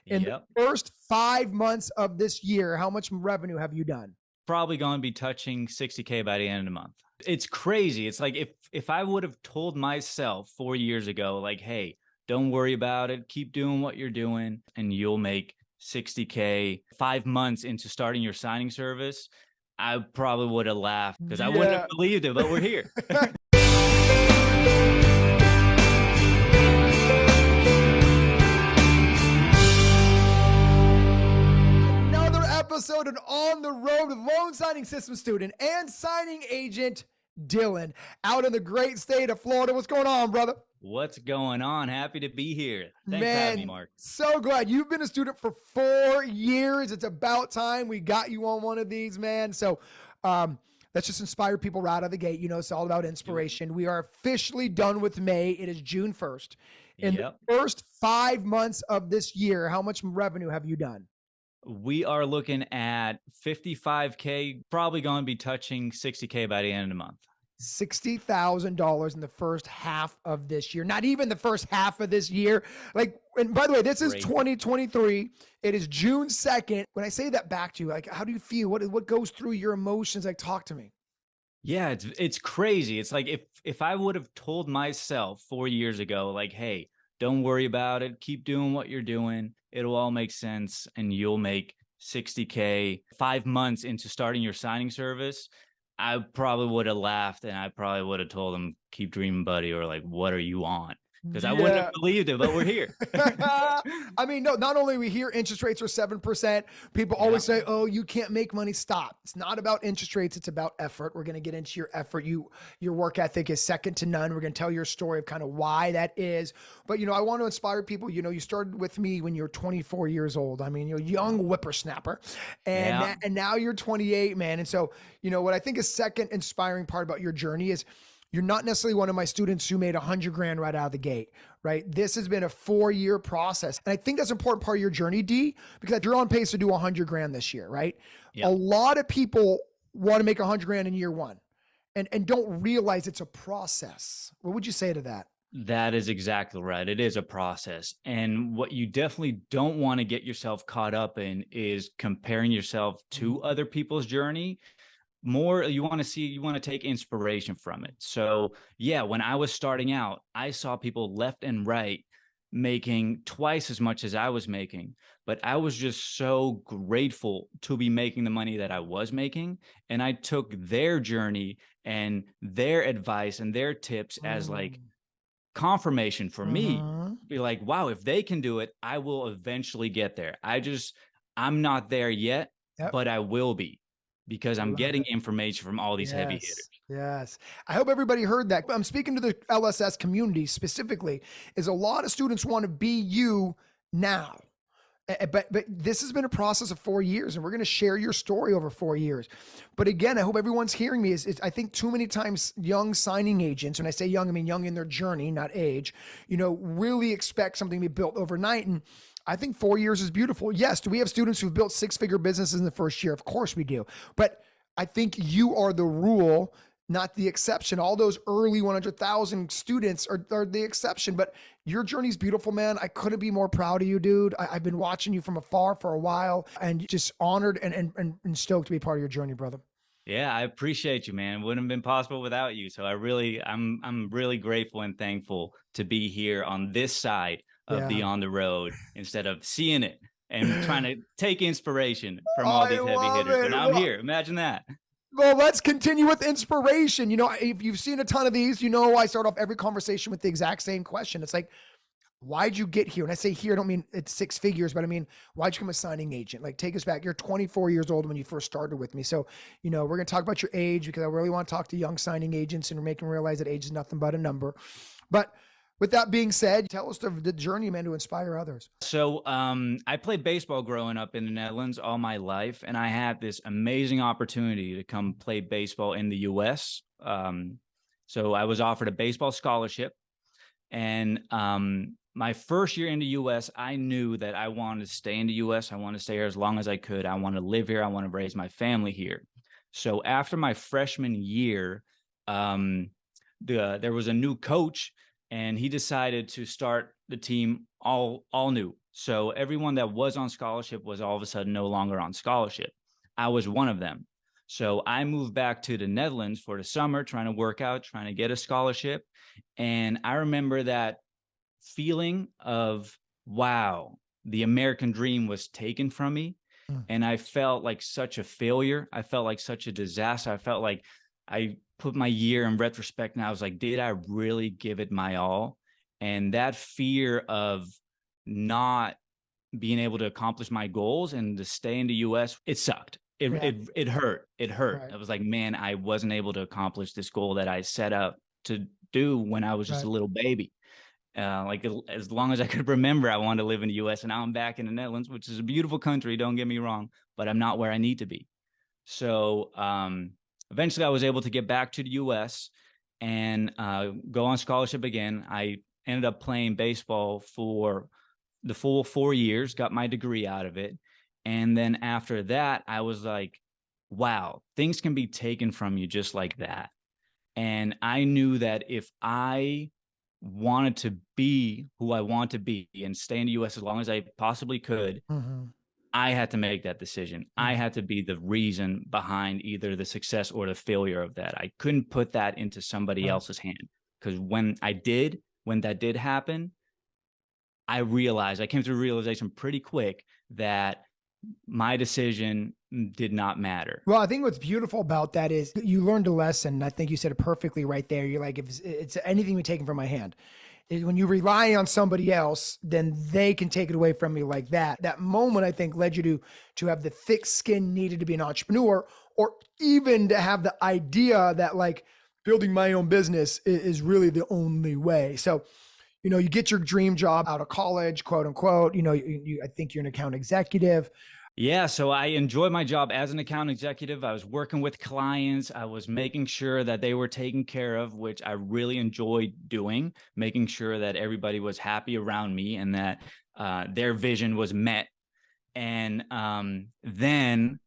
In the Yep. first 5 months of this year, how much revenue have you done? Probably going to be touching 60K by the end of the month. It's crazy. It's like if I would have told myself 4 years ago, like, hey, don't worry about it, keep doing what you're doing, and you'll make 60K 5 months into starting your signing service, I probably would have laughed because I wouldn't have Yeah. believed it, but we're here. Another episode of On the Road with loan signing system student and signing agent Dillon out in the great state of Florida. What's going on, brother? What's going on? Happy to be here. Thanks for having me, Man, Mark. so glad. You've been a student for 4 years. It's about time we got you on one of these, man. So let's just inspire people right out of the gate. You know, it's all about inspiration. We are officially done with May. It is June 1st. In Yep. the first 5 months of this year, how much revenue have you done? We are looking at 55K, probably going to be touching 60K by the end of the month. $60,000 in the first half of this year. Not even the first half of this year. Like, and by the way, this is 2023. It is June 2nd. When I say that back to you, like, how do you feel? What goes through your emotions? Like, talk to me. Yeah, it's crazy. It's like if I would have told myself 4 years ago, like, hey, don't worry about it, keep doing what you're doing, it'll all make sense, and you'll make 60K 5 months into starting your signing service, I probably would have laughed and I probably would have told them, keep dreaming, buddy, or like, what are you on? Because I wouldn't have believed it, but we're here. I mean, no, not only we hear interest rates are 7%, people always say, oh, you can't make money. Stop. It's not about interest rates. It's about effort. We're going to get into your effort. Your work ethic is second to none. We're going to tell your story of kind of why that is. But, you know, I want to inspire people. You know, you started with me when you're 24 years old. I mean, you're a young whippersnapper and now you're 28, man. And so, you know, what I think is second inspiring part about your journey is you're not necessarily one of my students who made 100 grand right out of the gate, right? This has been a 4-year process. And I think that's an important part of your journey, D, because you're on pace to do 100 grand this year, right? Yep. A lot of people want to make 100 grand in year one and don't realize it's a process. What would you say to that? That is exactly right. It is a process. And what you definitely don't want to get yourself caught up in is comparing yourself to other people's journey. More, you want to take inspiration from it. So yeah, when I was starting out, I saw people left and right making twice as much as I was making, but I was just so grateful to be making the money that I was making. And I took their journey and their advice and their tips as like confirmation for me. Be like, wow, if they can do it, I will eventually get there. I'm not there yet, but I will be, because I'm getting information from all these heavy hitters. Yes. I hope everybody heard that. I'm speaking to the LSS community specifically, is a lot of students want to be you now. But this has been a process of 4 years, and we're going to share your story over 4 years. But again, I hope everyone's hearing me. I think too many times young signing agents, when I say young, I mean young in their journey, not age, you know, really expect something to be built overnight. And I think 4 years is beautiful. Yes. Do we have students who've built 6-figure businesses in the first year? Of course we do. But I think you are the rule, not the exception. All those early 100,000 students are the exception, but your journey's beautiful, man. I couldn't be more proud of you, dude. I've been watching you from afar for a while and just honored and stoked to be part of your journey, brother. Yeah, I appreciate you, man. It wouldn't have been possible without you. So I'm really grateful and thankful to be here on this side of the On the Road instead of seeing it and trying to take inspiration from all these heavy hitters. And I'm here. Imagine that. Well, let's continue with inspiration. You know, if you've seen a ton of these, you know, I start off every conversation with the exact same question. It's like, why'd you get here? And I say here, I don't mean it's 6 figures, but I mean, why'd you become a signing agent? Like, take us back. You're 24 years old when you first started with me. So, you know, we're going to talk about your age because I really want to talk to young signing agents and make them realize that age is nothing but a number. But with that being said, tell us the journey, man, to inspire others. So I played baseball growing up in the Netherlands all my life, and I had this amazing opportunity to come play baseball in the U.S. So I was offered a baseball scholarship, and my first year in the U.S., I knew that I wanted to stay in the U.S. I wanted to stay here as long as I could. I want to live here. I want to raise my family here. So after my freshman year, there was a new coach, and he decided to start the team all new. So everyone that was on scholarship was all of a sudden no longer on scholarship. I was one of them. So I moved back to the Netherlands for the summer, trying to work out, trying to get a scholarship. And I remember that feeling of, wow, the American dream was taken from me. Mm. And I felt like such a failure. I felt like such a disaster. I felt like I put my year in retrospect and I was like, did I really give it my all? And that fear of not being able to accomplish my goals and to stay in the US, it sucked. Yeah. It hurt. It hurt. Right. I was like, man, I wasn't able to accomplish this goal that I set out to do when I was just Right. a little baby. Like as long as I could remember, I wanted to live in the US, and now I'm back in the Netherlands, which is a beautiful country. Don't get me wrong, but I'm not where I need to be. So eventually I was able to get back to the US and go on scholarship again. I ended up playing baseball for the full 4 years, got my degree out of it. And then after that, I was like, wow, things can be taken from you just like that. And I knew that if I wanted to be who I want to be and stay in the US as long as I possibly could, Mm-hmm. I had to make that decision. I had to be the reason behind either the success or the failure of that. I couldn't put that into somebody Right. else's hand, because when that did happen, I came to a realization pretty quick that my decision did not matter. Well, I think what's beautiful about that is you learned a lesson. I think you said it perfectly right there. You're like, if it's anything be taken from my hand, when you rely on somebody else, then they can take it away from you like that. That moment, I think, led you to have the thick skin needed to be an entrepreneur, or even to have the idea that like building my own business is really the only way. So, you get your dream job out of college, quote unquote. I think you're an account executive. Yeah, so I enjoyed my job as an account executive. I was working with clients. I was making sure that they were taken care of, which I really enjoyed doing, making sure that everybody was happy around me and that their vision was met. And then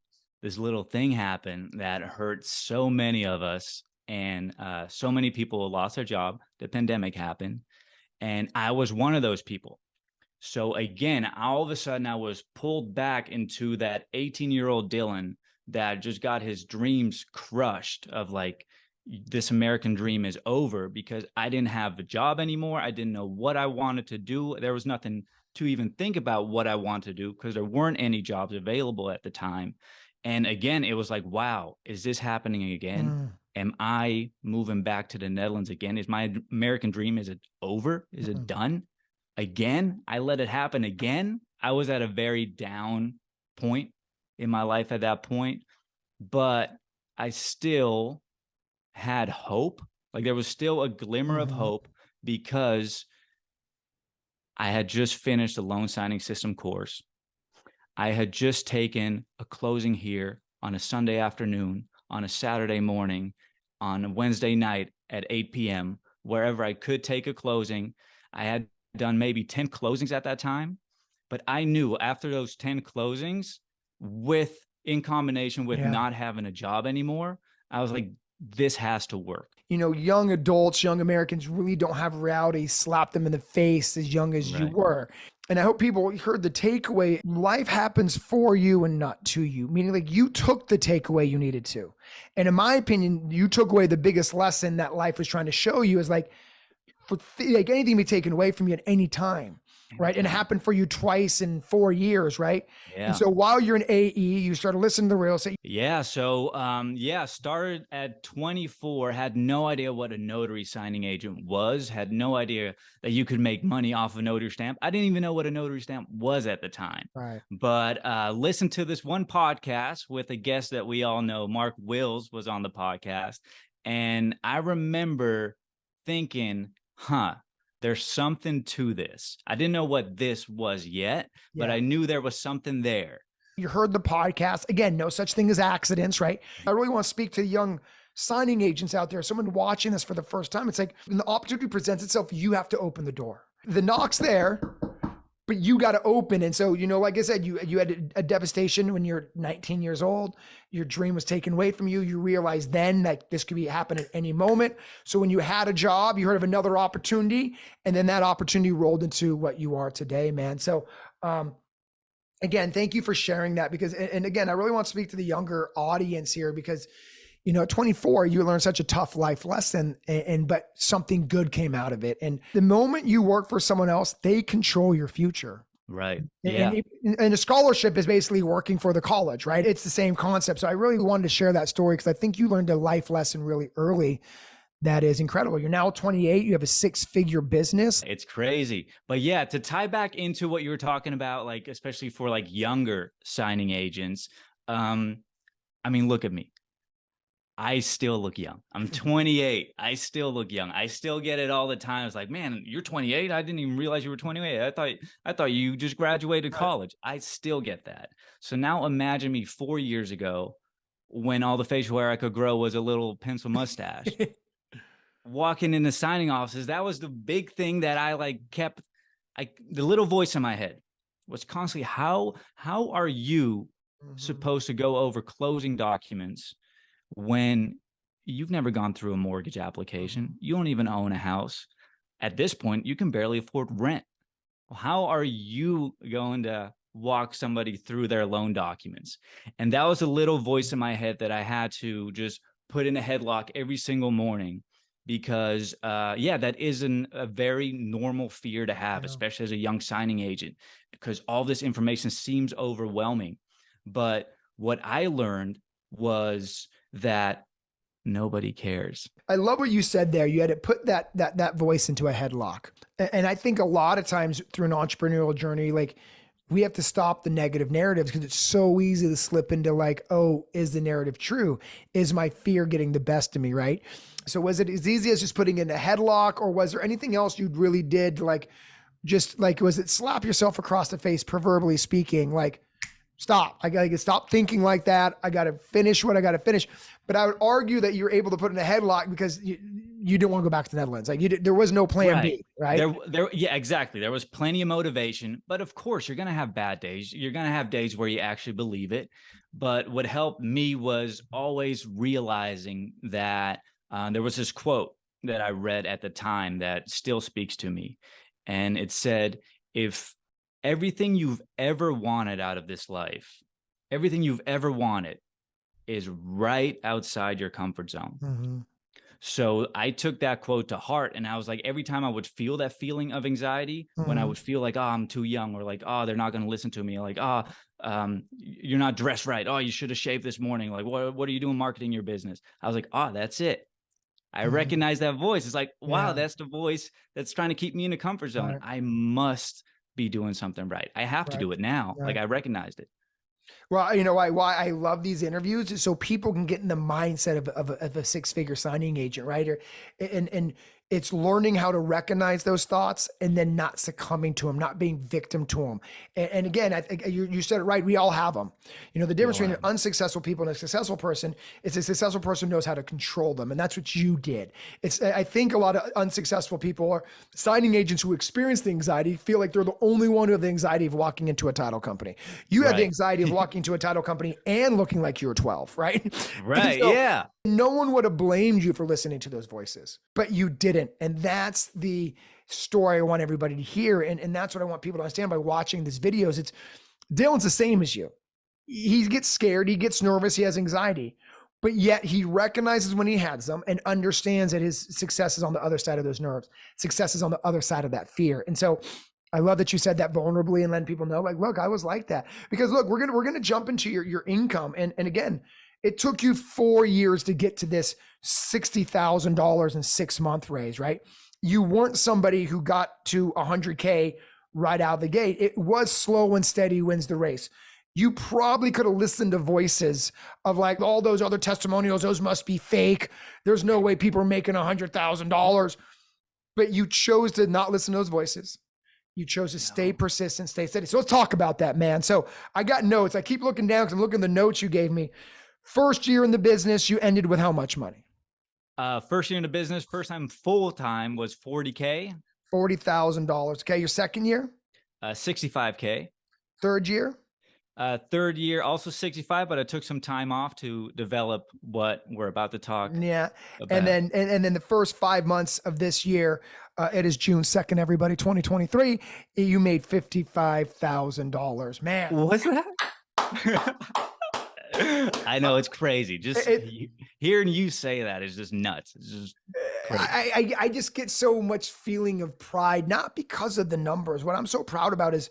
this little thing happened that hurt so many of us, and so many people lost their job. The pandemic happened, and I was one of those people. So again, all of a sudden I was pulled back into that 18-year-old Dillon that just got his dreams crushed of like, this American dream is over, because I didn't have a job anymore. I didn't know what I wanted to do. There was nothing to even think about what I want to do because there weren't any jobs available at the time. And again, it was like, wow, is this happening again? Mm. Am I moving back to the Netherlands again? Is my American dream, is it over? Is it done? Again, I let it happen again. I was at a very down point in my life at that point, but I still had hope. Like there was still a glimmer of hope, because I had just finished a loan signing system course. I had just taken a closing here on a Sunday afternoon, on a Saturday morning, on a Wednesday night at 8 p.m., wherever I could take a closing. I had done maybe 10 closings at that time, but I knew after those 10 closings, in combination with not having a job anymore, I was like, this has to work. Young adults, young Americans really don't have reality slap them in the face as young as you were. And I hope people heard the takeaway. Life happens for you and not to you, meaning like you took the takeaway you needed to. And in my opinion, you took away the biggest lesson that life was trying to show you, is like, like anything can be taken away from you at any time, right? And it happened for you twice in 4 years, right? Yeah. And so while you're in AE, you started listening to real estate. Yeah. So, started at 24, had no idea what a notary signing agent was, had no idea that you could make money off a notary stamp. I didn't even know what a notary stamp was at the time. Right. But listened to this one podcast with a guest that we all know, Mark Wills, was on the podcast. And I remember thinking, there's something to this. I didn't know what this was yet, but I knew there was something there. You heard the podcast. Again, no such thing as accidents, right? I really want to speak to young signing agents out there, someone watching this for the first time. It's like when the opportunity presents itself, you have to open the door. The knock's there, but you got to open. And so, like I said, you had a devastation when you're 19 years old. Your dream was taken away from you. You realized then that this could happen at any moment. So when you had a job, you heard of another opportunity, and then that opportunity rolled into what you are today, man. So Um, again, thank you for sharing that because, and again, I really want to speak to the younger audience here because, you know, at 24, you learned such a tough life lesson but something good came out of it. And the moment you work for someone else, they control your future. Right. And, Yeah. and a scholarship is basically working for the college, right? It's the same concept. So I really wanted to share that story because I think you learned a life lesson really early that is incredible. You're now 28. You have a 6-figure business. It's crazy. But yeah, to tie back into what you were talking about, like, especially for like younger signing agents, I mean, look at me. I still look young. I'm 28. I still look young. I still get it all the time. It's like, man, you're 28. I didn't even realize you were 28. I thought you just graduated college. I still get that. So now imagine me 4 years ago when all the facial hair I could grow was a little pencil mustache. Walking into signing offices, that was the big thing that I like kept. The little voice in my head was constantly, how are you supposed to go over closing documents when you've never gone through a mortgage application? You don't even own a house. At this point, you can barely afford rent. Well, how are you going to walk somebody through their loan documents? And that was a little voice in my head that I had to just put in a headlock every single morning because, yeah, that is a very normal fear to have, especially as a young signing agent, because all this information seems overwhelming. But what I learned was that nobody cares. I love what you said there. You had to put that voice into a headlock. And I think a lot of times through an entrepreneurial journey, like we have to stop the negative narratives because it's so easy to slip into like, oh, is the narrative true? Is my fear getting the best of me, right? So was it as easy as just putting in a headlock, or was there anything else you really did, like just like, was it slap yourself across the face, proverbially speaking, like, stop, I gotta stop thinking like that. I got to finish what I got to finish. But I would argue that you're able to put in a headlock because you didn't want to go back to the Netherlands. Like there was no plan B, right? Yeah, exactly. There was plenty of motivation, but of course you're going to have bad days. You're going to have days where you actually believe it. But what helped me was always realizing that there was this quote that I read at the time that still speaks to me. And it said, if everything you've ever wanted out of this life, everything you've ever wanted is right outside your comfort zone. Mm-hmm. So I took that quote to heart, and I was like, every time I would feel that feeling of anxiety, when I would feel like, oh, I'm too young, or like, oh, they're not going to listen to me, or like, oh, you're not dressed right. Oh, you should have shaved this morning. Like, what are you doing marketing your business? I was like, oh, that's it. I recognize that voice. It's like, wow, that's the voice that's trying to keep me in a comfort zone. Right. I must be doing something right. I have to do it now. Like I recognized it. Well, you know why I love these interviews is so people can get in the mindset of a 6-figure signing agent, right? And it's learning how to recognize those thoughts and then not succumbing to them, not being victim to them. And again, I think you said it right. We all have them. You know, the difference between an unsuccessful people and a successful person is a successful person knows how to control them. And that's what you did. I think a lot of unsuccessful people or signing agents who experience the anxiety feel like they're the only one who have the anxiety of walking into a title company. You had the anxiety of walking to a title company and looking like you were 12, right? Right. So yeah. no one would have blamed you for listening to those voices, but you didn't. And that's the story I want everybody to hear. And that's what I want people to understand by watching these videos. It's Dillon's the same as you. He gets scared. He gets nervous. He has anxiety, but yet he recognizes when he has them and understands that his success is on the other side of those nerves. Success is on the other side of that fear. And so I love that you said that vulnerably and letting people know, like, look, I was like that. Because look, we're gonna jump into your income. And again, it took you 4 years to get to this $60,000 in 6-month raise, right? You weren't somebody who got to 100K right out of the gate. It was slow and steady wins the race. You probably could have listened to voices of like all those other testimonials. Those must be fake. There's no way people are making $100,000. But you chose to not listen to those voices. You chose to stay persistent, stay steady. So let's talk about that, man. So I got notes. I keep looking down because I'm looking at the notes you gave me. First year in the business, you ended with how much money? First year in the business, first time full time was 40K. $40,000. Okay. Your second year? 65K. Third year? Third year, also 65, but I took some time off to develop what we're about to talk Yeah. And about. then, and then the first 5 months of this year, it is June 2nd, everybody, 2023. You made $55,000, man. What's that? I know it's crazy. Just It, hearing you say that is just nuts. It's just crazy. I just get so much feeling of pride, not because of the numbers. What I'm so proud about is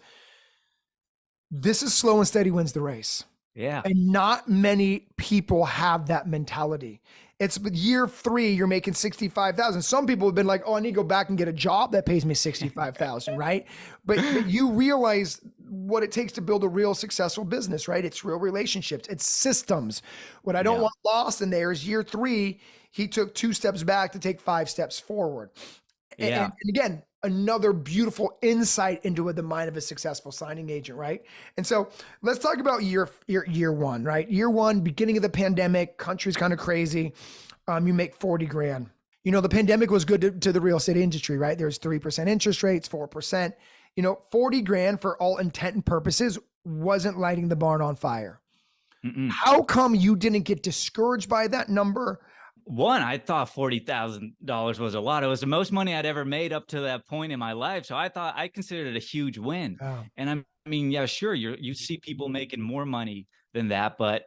this is slow and steady wins the race. Yeah. And not many people have that mentality. It's year 3, you're making 65,000. Some people have been like, oh, I need to go back and get a job that pays me 65,000, right? But you realize what it takes to build a real successful business, right? It's real relationships, it's systems. What I don't want lost in there is year 3, he took 2 steps back to take 5 steps forward. Yeah. And again, another beautiful insight into the mind of a successful signing agent, right? And so let's talk about year 1, right? Year 1, beginning of the pandemic, country's kind of crazy. You make 40 grand. You know, the pandemic was good to the real estate industry, right? There's 3% interest rates, 4%. You know, 40 grand for all intent and purposes wasn't lighting the barn on fire. How come you didn't get discouraged by that number? One, I thought $40,000 was a lot. It was the most money I'd ever made up to that point in my life. So I considered it a huge win. Oh. And I mean, yeah, sure, you see people making more money than that, but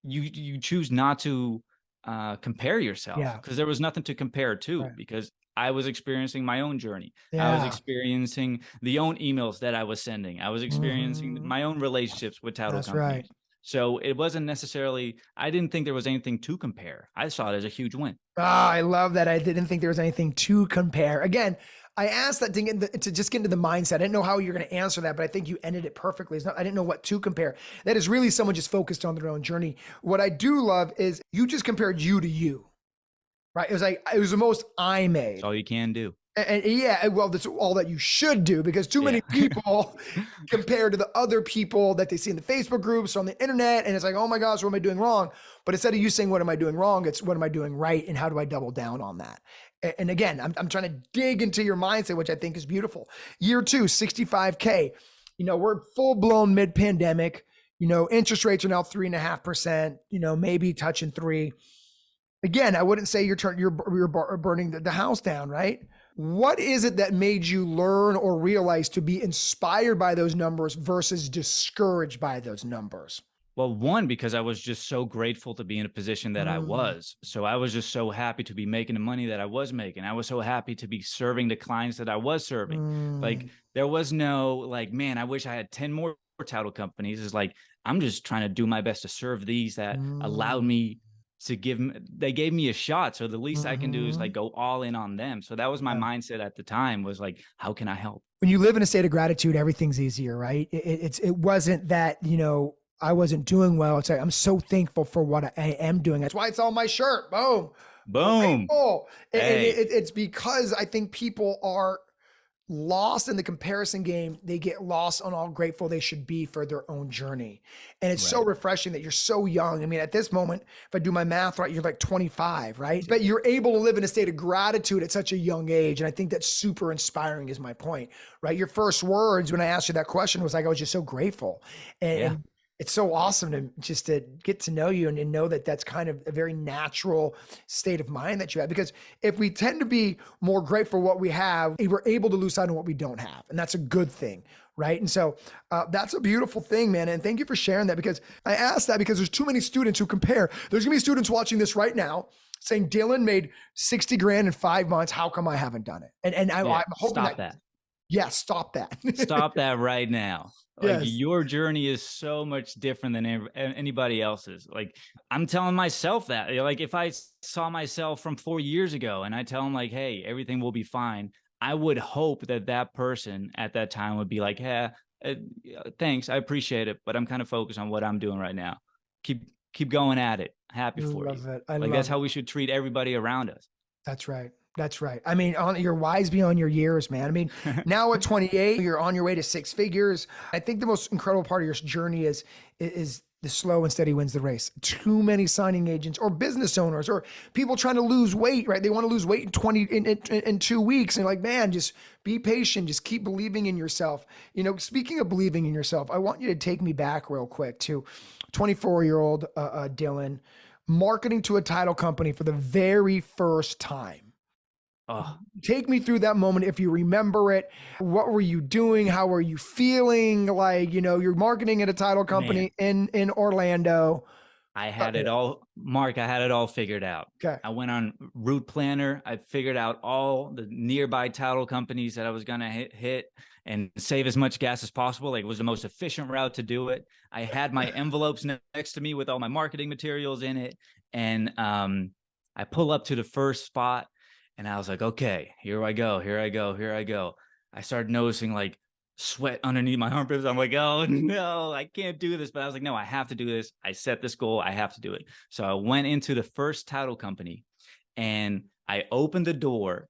you choose not to compare yourself, because there was nothing to compare to, because I was experiencing my own journey. I was experiencing the own emails that I was sending. I was experiencing my own relationships with title companies. So it wasn't necessarily, I didn't think there was anything to compare. I saw it as a huge win. I love that. I didn't think there was anything to compare. Again, I asked that to just get into the mindset. I didn't know how you're going to answer that, but I think you ended it perfectly. I didn't know what to compare. That is really someone just focused on their own journey. What I do love is you just compared you to you, right? It was like, it was the most I made. That's all you can do. And yeah, well, that's all that you should do, because too many people compare to the other people that they see in the Facebook groups or on the internet. And it's like, oh my gosh, what am I doing wrong? But instead of you saying, what am I doing wrong? It's what am I doing right? And how do I double down on that? And again, I'm trying to dig into your mindset, which I think is beautiful. Year 2, 65K, you know, we're full blown mid pandemic, you know, interest rates are now 3.5%, you know, maybe touching 3. Again, I wouldn't say you're burning the house down, right? What is it that made you learn or realize to be inspired by those numbers versus discouraged by those numbers? Well, one, because I was just so grateful to be in a position that I was. So I was just so happy to be making the money that I was making. I was so happy to be serving the clients that I was serving. Like, there was no like, man, I wish I had 10 more title companies. It's like, I'm just trying to do my best to serve these that allowed me to they gave me a shot. So the least I can do is like go all in on them. So that was my mindset at the time, was like, how can I help? When you live in a state of gratitude, everything's easier, right? It wasn't that, you know, I wasn't doing well. It's like, I'm so thankful for what I am doing. That's why it's on my shirt. Boom. Boom. Hey. It's because I think people are lost in the comparison game. They get lost on how grateful they should be for their own journey. And it's so refreshing that you're so young. I mean, at this moment, if I do my math right, you're like 25, right? But you're able to live in a state of gratitude at such a young age. And I think that's super inspiring, is my point, right? Your first words when I asked you that question was like, I was just so grateful. And it's so awesome to just to get to know you and know that that's kind of a very natural state of mind that you have. Because if we tend to be more grateful for what we have, we're able to lose sight on what we don't have. And that's a good thing, right? And so that's a beautiful thing, man. And thank you for sharing that, because I asked that because there's too many students who compare. There's gonna be students watching this right now saying, Dillon made 60 grand in 5 months. How come I haven't done it? And I'm hoping stop that. Yeah, stop that. Stop that right now. Like, your journey is so much different than anybody else's. Like, I'm telling myself that, like, if I saw myself from 4 years ago and I tell them like, hey, everything will be fine, I would hope that that person at that time would be like, yeah, thanks, I appreciate it, but I'm kind of focused on what I'm doing right now. Keep going at it. Happy for you. Like, that's how we should treat everybody around us. That's right. That's right. I mean, you're wise beyond your years, man. I mean, now at 28, you're on your way to 6 figures. I think the most incredible part of your journey is the slow and steady wins the race. Too many signing agents or business owners or people trying to lose weight, right? They want to lose weight in 2 weeks. And like, man, just be patient. Just keep believing in yourself. You know, speaking of believing in yourself, I want you to take me back real quick to 24-year-old Dillon, marketing to a title company for the very first time. Oh, Take me through that moment if you remember it. What were you doing? How were you feeling? Like, you know, you're marketing at a title company in Orlando. I had it all, Mark, I had it all figured out. Okay. I went on Route Planner. I figured out all the nearby title companies that I was going to hit and save as much gas as possible. Like, it was the most efficient route to do it. I had my envelopes next to me with all my marketing materials in it. And I pull up to the first spot and I was like, okay, here I go. I started noticing like sweat underneath my armpits. I'm like, oh no, I can't do this. But I was like, no, I have to do this. I set this goal. I have to do it. So I went into the first title company and I opened the door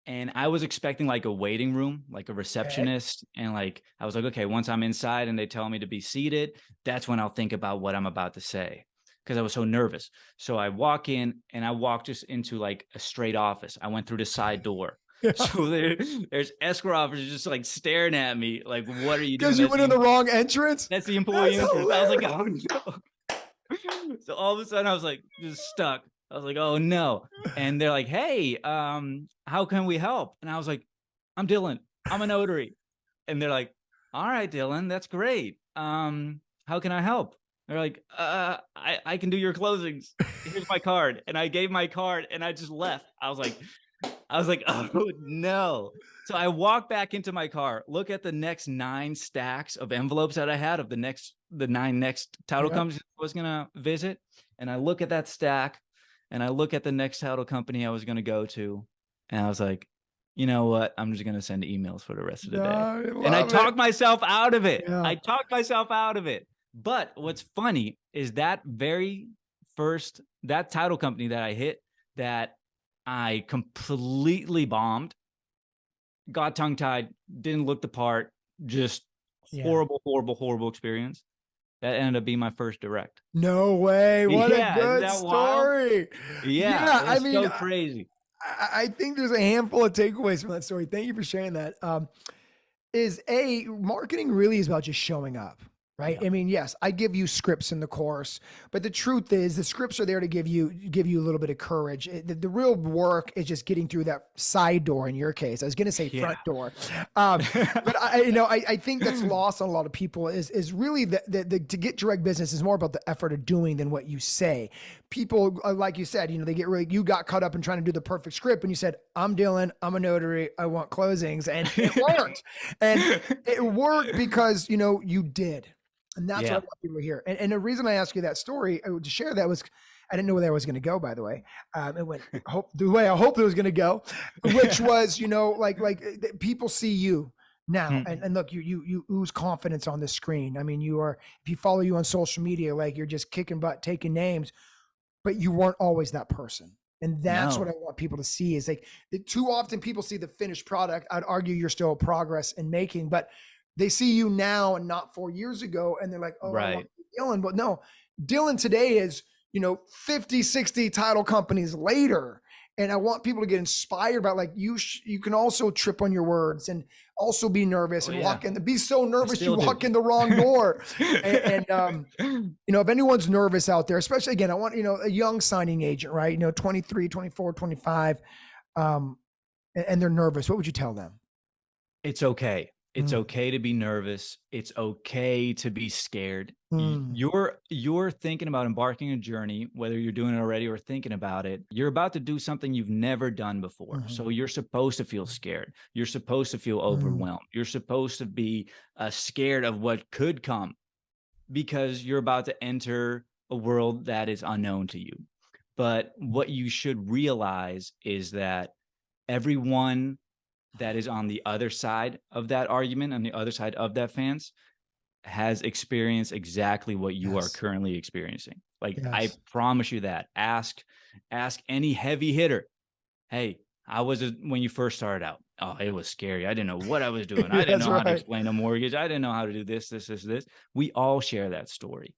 and I was expecting like a waiting room, like a receptionist. And like, I was like, okay, once I'm inside and they tell me to be seated, that's when I'll think about what I'm about to say. Because I was so nervous. So I walk in and I walk just into like a straight office. I went through the side door. Yeah. So there's escrow officers just like staring at me, like, what are you doing? Because you went in the wrong entrance? That's the employee entrance. I was like, oh no. So all of a sudden I was like just stuck. I was like, oh no. And they're like, hey, how can we help? And I was like, I'm Dillon. I'm a notary. And they're like, all right, Dillon, that's great. How can I help? They're like, I can do your closings. Here's my card. And I gave my card and I just left. I was like, oh no. So I walked back into my car, look at the next 9 stacks of envelopes that I had of the 9 next title companies I was going to visit. And I look at that stack and I look at the next title company I was going to go to. And I was like, you know what? I'm just going to send emails for the rest of the day. And I talked myself out of it. Yeah. I talked myself out of it. But what's funny is that very first, that title company that I hit, that I completely bombed, got tongue-tied, didn't look the part, just horrible experience. That ended up being my first direct. No way. What a good story. Yeah. I mean, so crazy. I think there's a handful of takeaways from that story. Thank you for sharing that. Marketing really is about just showing up. Right. Yeah. I mean, yes, I give you scripts in the course, but the truth is the scripts are there to give you a little bit of courage. The real work is just getting through that side door. In your case, I was going to say front door. But I think that's lost on a lot of people is really the to get direct business is more about the effort of doing than what you say. People, like you said, you got caught up in trying to do the perfect script and you said, I'm Dillon, I'm a notary, I want closings. And it worked. And it worked because, you did. And that's what I want people to hear. And the reason I asked you that story to share that was, I didn't know where that was going to go, by the way. It went the way I hoped it was going to go, which was, like people see you now. And look, you ooze confidence on the screen. I mean, if you follow you on social media, like you're just kicking butt, taking names, but you weren't always that person. And that's what I want people to see is like too often people see the finished product. I'd argue you're still progress in making, but they see you now and not 4 years ago. And they're like, oh, I want Dillon. But no, Dillon today is, 50, 60 title companies later. And I want people to get inspired by like, you can also trip on your words and also be nervous and walk in, be so nervous you walk in the wrong door. and if anyone's nervous out there, especially again, I want, a young signing agent, right? 23, 24, 25, and they're nervous. What would you tell them? It's okay. It's okay to be nervous. It's okay to be scared. You're thinking about embarking a journey, whether you're doing it already or thinking about it. You're about to do something you've never done before. So you're supposed to feel scared. You're supposed to feel overwhelmed. You're supposed to be scared of what could come because you're about to enter a world that is unknown to you. But what you should realize is that everyone that is on the other side of that argument, on the other side of that fence, has experienced exactly what you are currently experiencing. Like, I promise you that. Ask any heavy hitter, hey, how was it when you first started out? Oh, it was scary. I didn't know what I was doing. I didn't know how to explain a mortgage. I didn't know how to do this. We all share that story.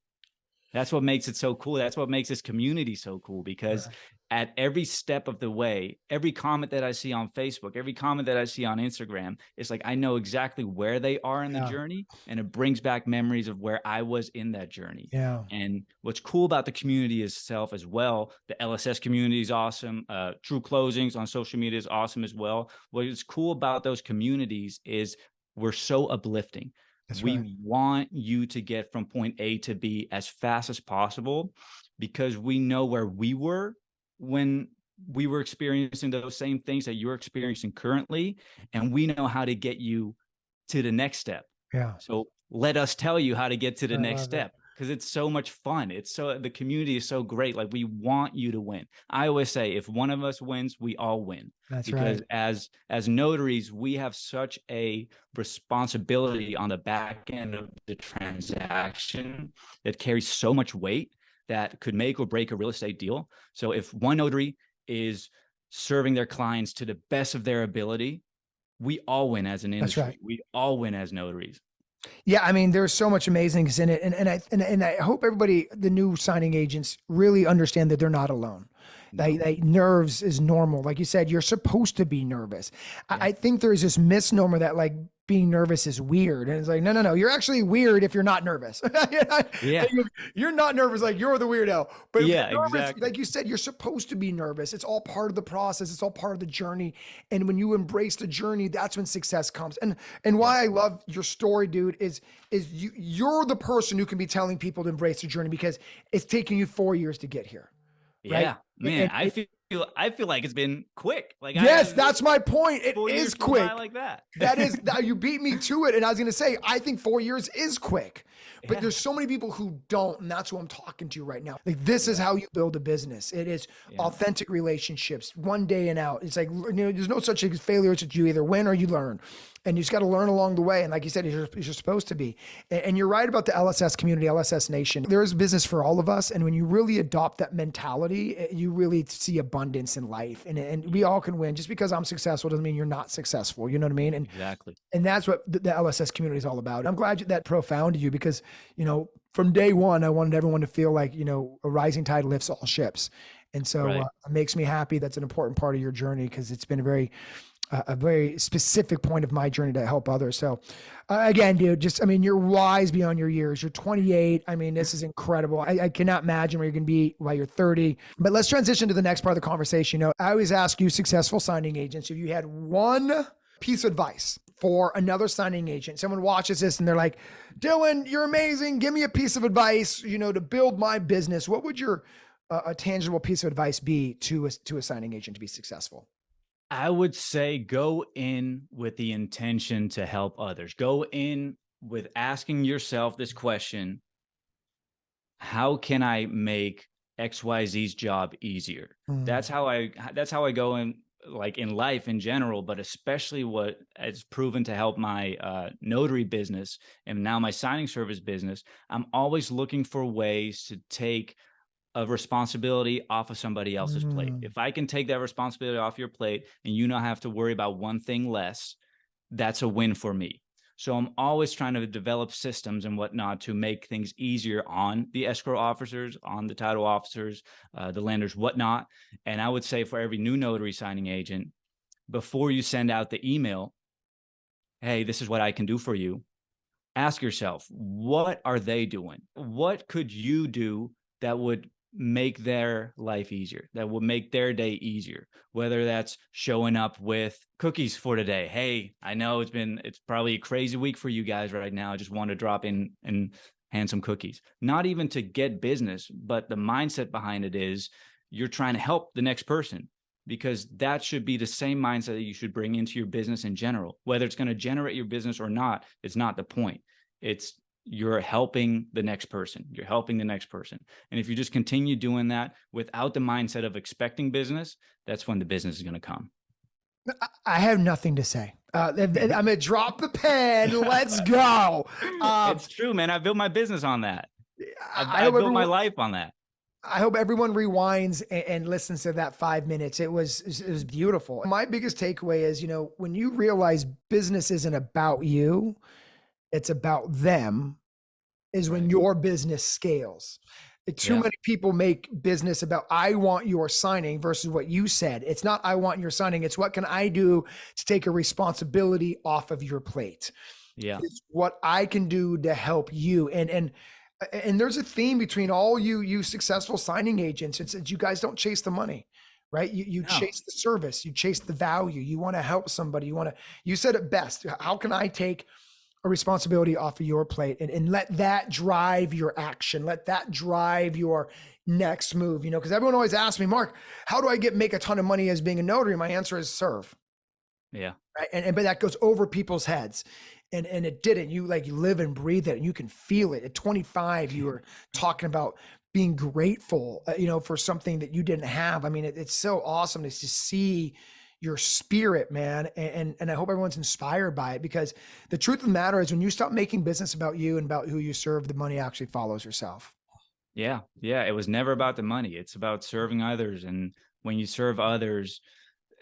That's what makes it so cool. That's what makes this community so cool, because at every step of the way, every comment that I see on Facebook, every comment that I see on Instagram, it's like I know exactly where they are in the Yeah. journey, and it brings back memories of where I was in that journey. Yeah. And what's cool about the community itself as well, the LSS community is awesome. True Closings on social media is awesome as well. What is cool about those communities is we're so uplifting. That's right. We want you to get from point A to B as fast as possible, because we know where we were when we were experiencing those same things that you're experiencing currently, and we know how to get you to the next step. Yeah. So let us tell you how to get to the I next love it. step, because it's so much fun. The community is so great. Like, we want you to win. I always say, if one of us wins, we all win. That's Because right. as notaries, we have such a responsibility on the back end of the transaction that carries so much weight that could make or break a real estate deal. So if one notary is serving their clients to the best of their ability, we all win as an That's right. industry. We all win as notaries. Yeah, I mean, there's so much amazing in it, and I hope everybody, the new signing agents, really understand that they're not alone. No. Nerves is normal. Like you said, you're supposed to be nervous. Yeah. I think there's this misnomer that like being nervous is weird, and it's like, no, you're actually weird if you're not nervous. Yeah. You're not nervous, like you're the weirdo. But if Yeah, you're nervous, exactly. like you said, you're supposed to be nervous. It's all part of the process. It's all part of the journey. And when you embrace the journey, that's when success comes. And why I love your story, dude, is you're the person who can be telling people to embrace the journey, because it's taking you 4 years to get here. Right. Yeah, man. I feel like it's been quick. Like, Yes, that's my point. It 4 years is flew by quick. like that. That is, you beat me to it. And I was going to say, I think 4 years is quick, but Yeah. there's so many people who don't. And that's who I'm talking to right now. Like, this is how you build a business. It is authentic relationships, one day and out. It's like, there's no such thing as failure. It's that you either win or you learn. And you just got to learn along the way. And like you said, you're supposed to be. And you're right about the LSS community, LSS Nation. There is business for all of us. And when you really adopt that mentality, you really see abundance in life. And we all can win. Just because I'm successful doesn't mean you're not successful. You know what I mean? And Exactly. and that's what the LSS community is all about. I'm glad that profounded you, because, from day one, I wanted everyone to feel like, a rising tide lifts all ships. And so Right. it makes me happy. That's an important part of your journey, because it's been a very specific point of my journey to help others. So again, dude, you're wise beyond your years. You're 28. I mean, this is incredible. I cannot imagine where you're going to be while you're 30, but let's transition to the next part of the conversation. I always ask you successful signing agents, if you had one piece of advice for another signing agent, someone watches this and they're like, Dillon, you're amazing. Give me a piece of advice, to build my business. What would your a tangible piece of advice be to a signing agent to be successful? I would say go in with the intention to help others. Go in with asking yourself this question: how can I make XYZ's job easier? That's how I go in, like, in life in general, but especially what has proven to help my notary business and now my signing service business. I'm always looking for ways to take a responsibility off of somebody else's plate. If I can take that responsibility off your plate and you not have to worry about one thing less, that's a win for me. So I'm always trying to develop systems and whatnot to make things easier on the escrow officers, on the title officers, the lenders, whatnot. And I would say, for every new notary signing agent, before you send out the email, hey, this is what I can do for you, ask yourself, what are they doing? What could you do that would make their life easier, that would make their day easier? Whether that's showing up with cookies for today. Hey, I know it's probably a crazy week for you guys right now. I just want to drop in and hand some cookies. Not even to get business, but the mindset behind it is you're trying to help the next person, because that should be the same mindset that you should bring into your business in general. Whether it's going to generate your business or not, it's not the point. It's you're helping the next person. You're helping the next person. And if you just continue doing that without the mindset of expecting business, that's when the business is going to come. I have nothing to say. I'm going to drop the pen. Let's go. It's true, man. I built my business on that. I built my life on that. I hope everyone rewinds and listens to that 5 minutes. It was beautiful. My biggest takeaway is, when you realize business isn't about you, it's about them. is when Right. your business scales. Too Yeah. many people make business about I want your signing versus what you said. It's not I want your signing. It's what can I do to take a responsibility off of your plate. Yeah. It's what I can do to help you. And there's a theme between all you successful signing agents. It's you guys don't chase the money, right? You No. chase the service, you chase the value. You want to help somebody. You said it best. How can I take a responsibility off of your plate and let that drive your action? Let that drive your next move, because everyone always asks me, Mark, how do I make a ton of money as being a notary? My answer is serve. Yeah. Right. But that goes over people's heads. And it didn't. You live and breathe it, and you can feel it. At 25, you were talking about being grateful, for something that you didn't have. I mean, it's so awesome to see your spirit, man. And I hope everyone's inspired by it, because the truth of the matter is when you stop making business about you and about who you serve, the money actually follows yourself. Yeah. Yeah. It was never about the money. It's about serving others. And when you serve others,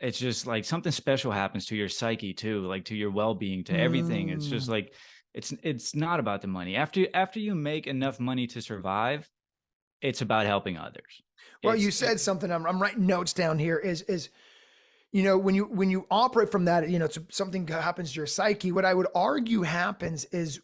it's just like something special happens to your psyche too, like to your well-being, to everything. It's just Mm. like, it's not about the money. After you make enough money to survive, it's about helping others. Well, you It's said something. I'm writing notes down here. Is when you operate from that, it's something happens to your psyche. What I would argue happens is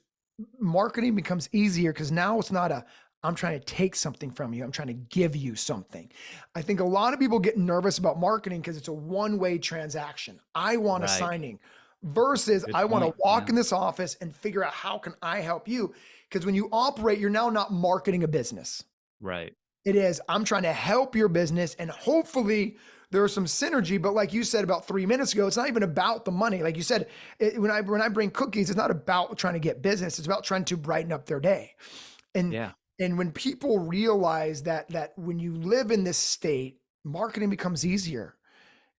marketing becomes easier, because now it's not I'm trying to take something from you. I'm trying to give you something. I think a lot of people get nervous about marketing because it's a one-way transaction. I want a right. signing versus Good I want to point. walk Yeah. in this office and figure out how can I help you? Because when you operate, you're now not marketing a business. Right. It is, I'm trying to help your business, and hopefully there's some synergy. But like you said about 3 minutes ago, it's not even about the money. Like you said, when I bring cookies, it's not about trying to get business. It's about trying to brighten up their day. And Yeah. and when people realize that when you live in this state, marketing becomes easier,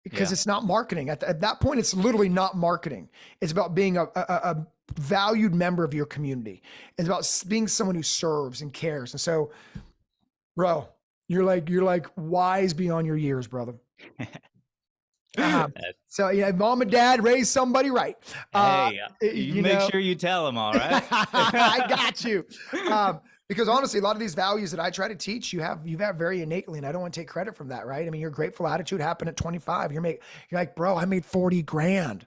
because Yeah. it's not marketing. At that point, it's literally not marketing. It's about being a valued member of your community. It's about being someone who serves and cares. And so, bro, you're like wise beyond your years, brother. That- So yeah, mom and dad raised somebody right. Uh, hey, you you make know, sure you tell them, all right? I got you. Because honestly, a lot of these values that I try to teach, you have very innately, and I don't want to take credit from that, right? I mean, your grateful attitude happened at 25. You're like, bro, I made 40 grand,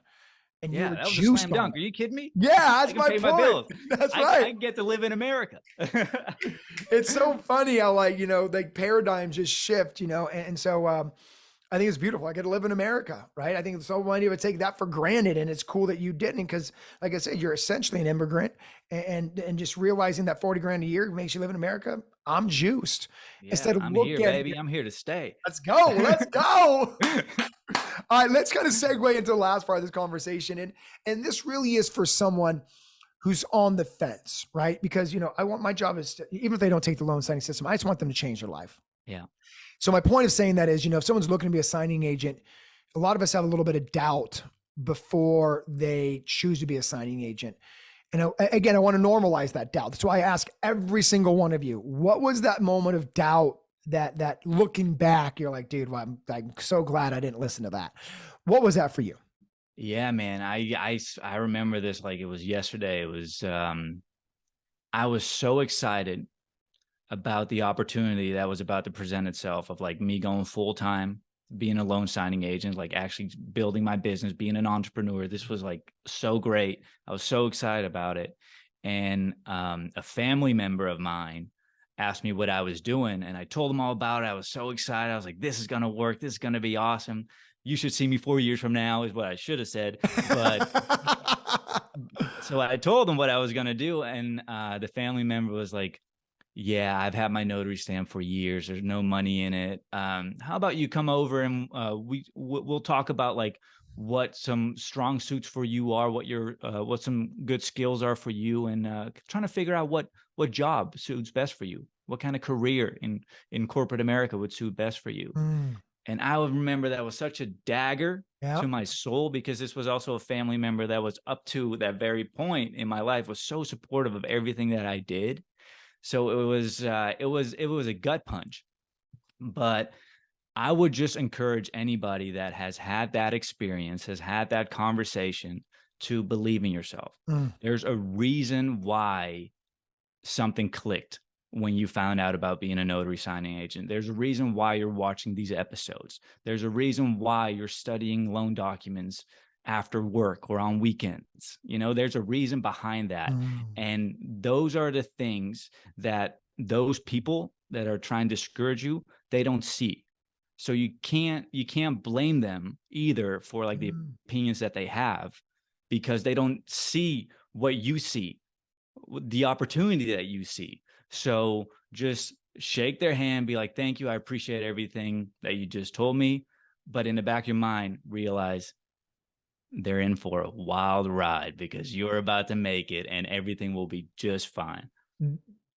and you Yeah, were that was a juiced slam on dunk. it. Are you kidding me? Yeah, I that's can my pay my point. bills. That's I right. get to live in America. It's so funny how like paradigms just shift, and so I think it's beautiful. I get to live in America, right? I think so many would take that for granted, and it's cool that you didn't, because, like I said, you're essentially an immigrant, and just realizing that 40 grand a year makes you live in America. I'm juiced. Yeah, Instead of I'm here, looking, baby. I'm here to stay. let's go, let's go. All right, let's kind of segue into the last part of this conversation, and this really is for someone who's on the fence, right? Because I want my job is even if they don't take the loan signing system, I just want them to change their life. Yeah. So my point of saying that is, if someone's looking to be a signing agent, a lot of us have a little bit of doubt before they choose to be a signing agent. And again, I want to normalize that doubt. That's why I ask every single one of you, what was that moment of doubt that looking back, you're like, dude, well, I'm so glad I didn't listen to that. What was that for you? Yeah, man. I remember this like it was yesterday. It was I was so excited about the opportunity that was about to present itself of like me going full time, being a loan signing agent, like actually building my business, being an entrepreneur. This was like so great. I was so excited about it. And a family member of mine asked me what I was doing, and I told them all about it. I was so excited. I was like, this is going to work. This is going to be awesome. You should see me 4 years from now is what I should have said. But so I told them what I was going to do. And the family member was like, yeah, I've had my notary stamp for years. There's no money in it. How about you come over and we'll talk about like what some strong suits for you are, what some good skills are for you, and trying to figure out what job suits best for you, what kind of career in corporate America would suit best for you. Mm, And I would remember that was such a dagger yeah. to my soul, because this was also a family member that was up to that very point in my life was so supportive of everything that I did. So it was a gut punch. But I would just encourage anybody that has had that experience, has had that conversation, to believe in yourself. Mm, There's a reason why something clicked when you found out about being a notary signing agent. There's a reason why you're watching these episodes. There's a reason why you're studying loan documents after work or on weekends. You know, there's a reason behind that. Mm. And those are the things that those people that are trying to discourage you, they don't see. So you can't blame them either for like the Mm. opinions that they have, because they don't see what you see, the opportunity that you see. So just shake their hand, be like, thank you, I appreciate everything that you just told me. But in the back of your mind, realize they're in for a wild ride, because you're about to make it and everything will be just fine.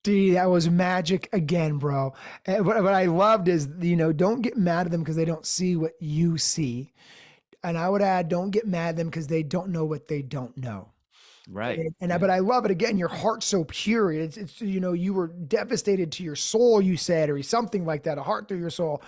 D, that was magic again, bro. And what I loved is, don't get mad at them because they don't see what you see. And I would add, don't get mad at them because they don't know what they don't know. Right. But I love it again. Your heart's so pure. It's you were devastated to your soul, you said, or something like that, a heart through your soul.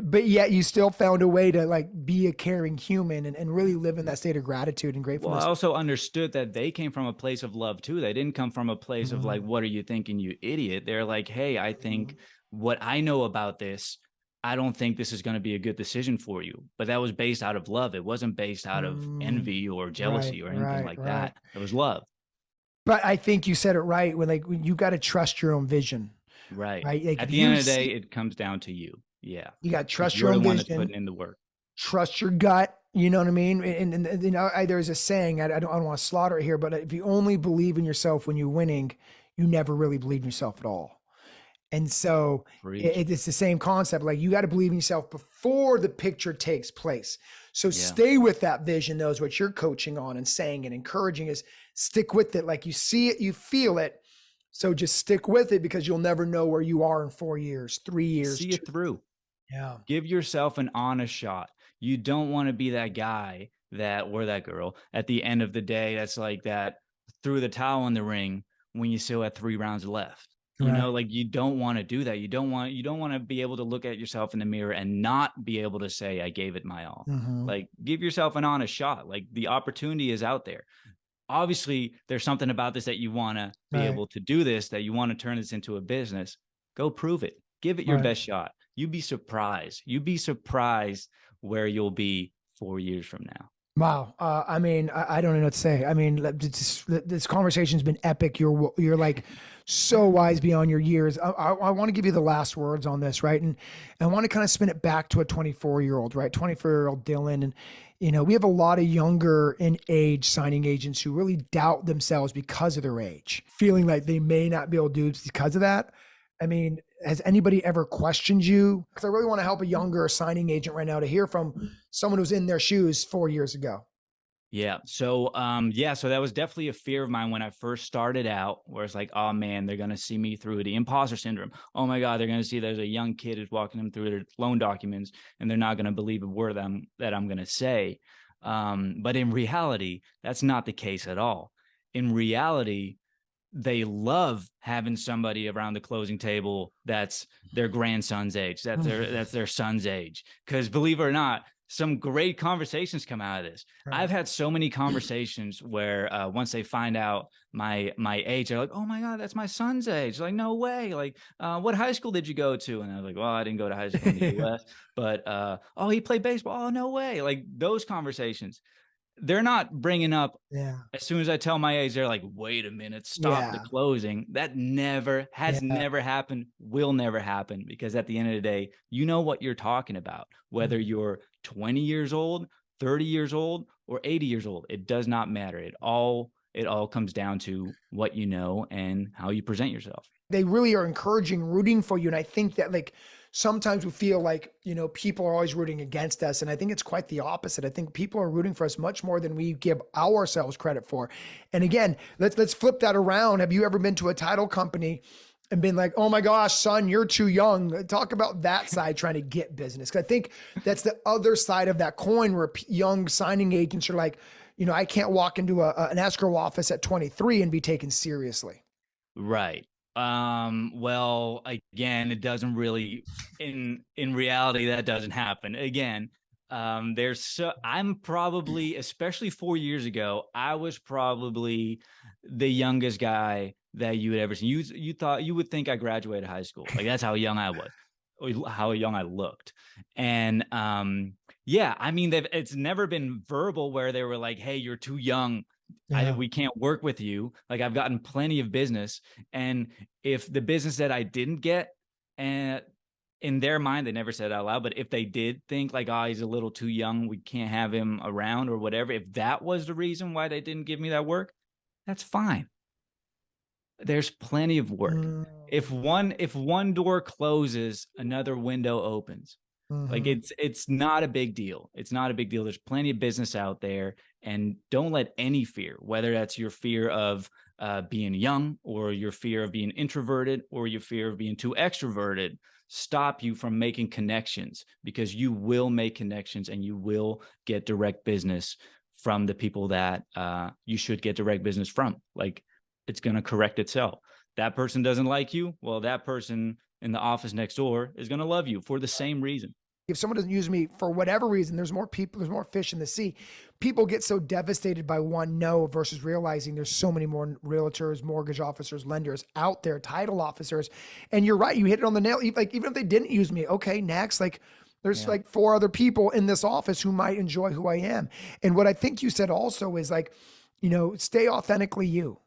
But yet you still found a way to like be a caring human and really live in that state of gratitude and Well, I gratefulness. also understood that they came from a place of love too. They didn't come from a place of like, Mhm. what are you thinking, you idiot? They're like, hey, I Mhm. think what I know about this, I don't think this is going to be a good decision for you. But that was based out of love. It wasn't based out of Mm. envy or Right, jealousy or anything right, like right. that. It was love. But I think you said it right when you got to trust your own vision, Right. right? Like At if the end you of the day, see, it comes down to you. Yeah. you got to Because trust your you're own the one that's vision, putting in the work. trust your gut. You know what I mean? There's a saying, I don't want to slaughter it here, but if you only believe in yourself when you're winning, you never really believe in yourself at all. And so Preach. it's the same concept. Like you got to believe in yourself before the picture takes place. So Yeah. stay with that vision. Knows what you're coaching on and saying and encouraging is stick with it. Like you see it, you feel it. So just stick with it because you'll never know where you are in 4 years, 3 years. See it through. Yeah. Give yourself an honest shot. You don't want to be that guy that, or that girl at the end of the day that's like that, threw the towel in the ring when you still had 3 rounds left. You Right. know, like you don't want to do that. You don't want to be able to look at yourself in the mirror and not be able to say, I gave it my all. Mm-hmm. Like give yourself an honest shot. Like the opportunity is out there. Obviously, there's something about this that you want to be Right. able to do this, that you want to turn this into a business. Go prove it. Give it your Right. best shot. You'd be surprised. You'd be surprised where you'll be 4 years from now. Wow. I mean, I don't know what to say. I mean, this conversation's been epic. You're like so wise beyond your years. I want to give you the last words on this, right? And I want to kind of spin it back to a 24-year-old, right? 24-year-old Dillon. And, we have a lot of younger in age signing agents who really doubt themselves because of their age, feeling like they may not be able to do it because of that. I mean, has anybody ever questioned you? Because I really want to help a younger signing agent right now to hear from someone who's in their shoes 4 years ago. Yeah. So that was definitely a fear of mine when I first started out, where it's like, oh man, they're gonna see me through the imposter syndrome. Oh my God, they're gonna see there's a young kid who's walking them through their loan documents and they're not gonna believe a word that I'm gonna say. But in reality, that's not the case at all. In reality, they love having somebody around the closing table that's their grandson's age, that's their son's age. Because believe it or not, some great conversations come out of this. Right. I've had so many conversations where once they find out my age, they're like, "Oh my God, that's my son's age!" Like, no way! Like, what high school did you go to? And I was like, "Well, I didn't go to high school in the U.S., but oh, he played baseball. Oh, no way!" Like those conversations, they're not bringing up Yeah. as soon as I tell my age, they're like, wait a minute, stop the Yeah. closing. That has Yeah. never happened, will never happen, because at the end of the day, you know what you're talking about, whether Mhm. you're 20 years old, 30 years old, or 80 years old. It does not matter. It all comes down to what you know and how you present yourself. They really are encouraging, rooting for you. And I think that like sometimes we feel like, people are always rooting against us. And I think it's quite the opposite. I think people are rooting for us much more than we give ourselves credit for. And again, let's flip that around. Have you ever been to a title company and been like, oh my gosh, son, you're too young? Talk about that side trying to get business. 'Cause I think that's the other side of that coin where young signing agents are like, I can't walk into an escrow office at 23 and be taken seriously. Right. Well, again, it doesn't really, in reality, that doesn't happen. Again, I'm probably, especially 4 years ago, I was probably the youngest guy that you had ever seen. You thought you would think I graduated high school. Like that's how young I was, or how young I looked. And yeah, I mean, it's never been verbal where they were like, "Hey, you're too young. Yeah. We can't work with you." Like I've gotten plenty of business, and if the business that I didn't get, and in their mind, they never said it out loud, but if they did think like, oh, he's a little too young, we can't have him around or whatever, if that was the reason why they didn't give me that work, that's fine. There's plenty of work. Mm. If one door closes, another window opens. Like Mhm. it's not a big deal. It's not a big deal. There's plenty of business out there, and don't let any fear, whether that's your fear of being young, or your fear of being introverted, or your fear of being too extroverted, stop you from making connections, because you will make connections and you will get direct business from the people that you should get direct business from. Like it's going to correct itself. That person doesn't like you. Well, that person in the office next door is going to love you for the same reason. If someone doesn't use me for whatever reason, there's more people, there's more fish in the sea. People get so devastated by one no versus realizing there's so many more realtors, mortgage officers, lenders out there, title officers. And you're right, you hit it on the nail. Like even if they didn't use me, okay, next, like there's like 4 other people in this office who might enjoy who I am. And what I think you said also is like, stay authentically you.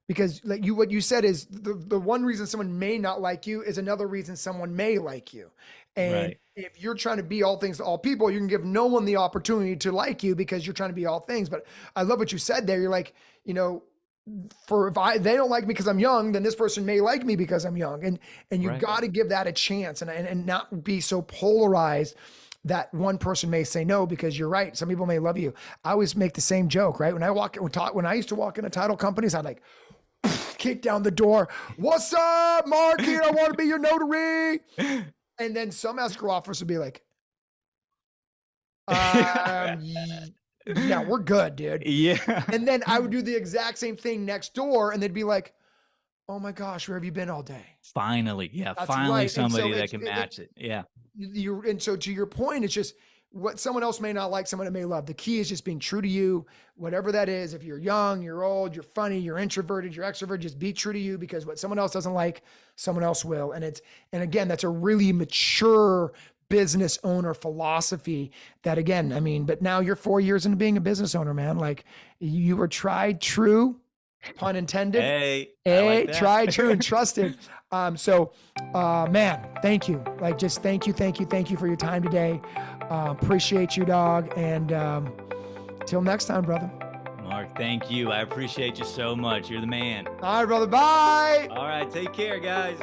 Because like what you said is the one reason someone may not like you is another reason someone may like you. And Right. if you're trying to be all things to all people, you can give no one the opportunity to like you because you're trying to be all things. But I love what you said there. You're like, if they don't like me because I'm young, then this person may like me because I'm young. And you Right. got to give that a chance and not be so polarized that one person may say no, because you're right. Some people may love you. I always make the same joke, right? When I used to walk into title companies, I'd like kick down the door. "What's up, Marky? I want to be your notary." And then some escrow officer would be like, yeah, we're good, dude. Yeah. And then I would do the exact same thing next door, and they'd be like, "Oh my gosh, where have you been all day?" Finally. Yeah. That's Finally, right. And so somebody that can match it. Yeah. and so to your point, it's just what someone else may not like, someone may love. The key is just being true to you, whatever that is. If you're young, you're old, you're funny, you're introverted, you're extroverted, just be true to you, because what someone else doesn't like, someone else will. And again, that's a really mature business owner philosophy that, again, I mean, but now you're 4 years into being a business owner, man. Like you were tried, true, pun intended. Hey, I like that. Tried, true, and trusted. Man, thank you. Like, just thank you for your time today. Appreciate you, dog. And till next time, brother. Mark, thank you. I appreciate you so much. You're the man. All right, brother. Bye. All right. Take care, guys.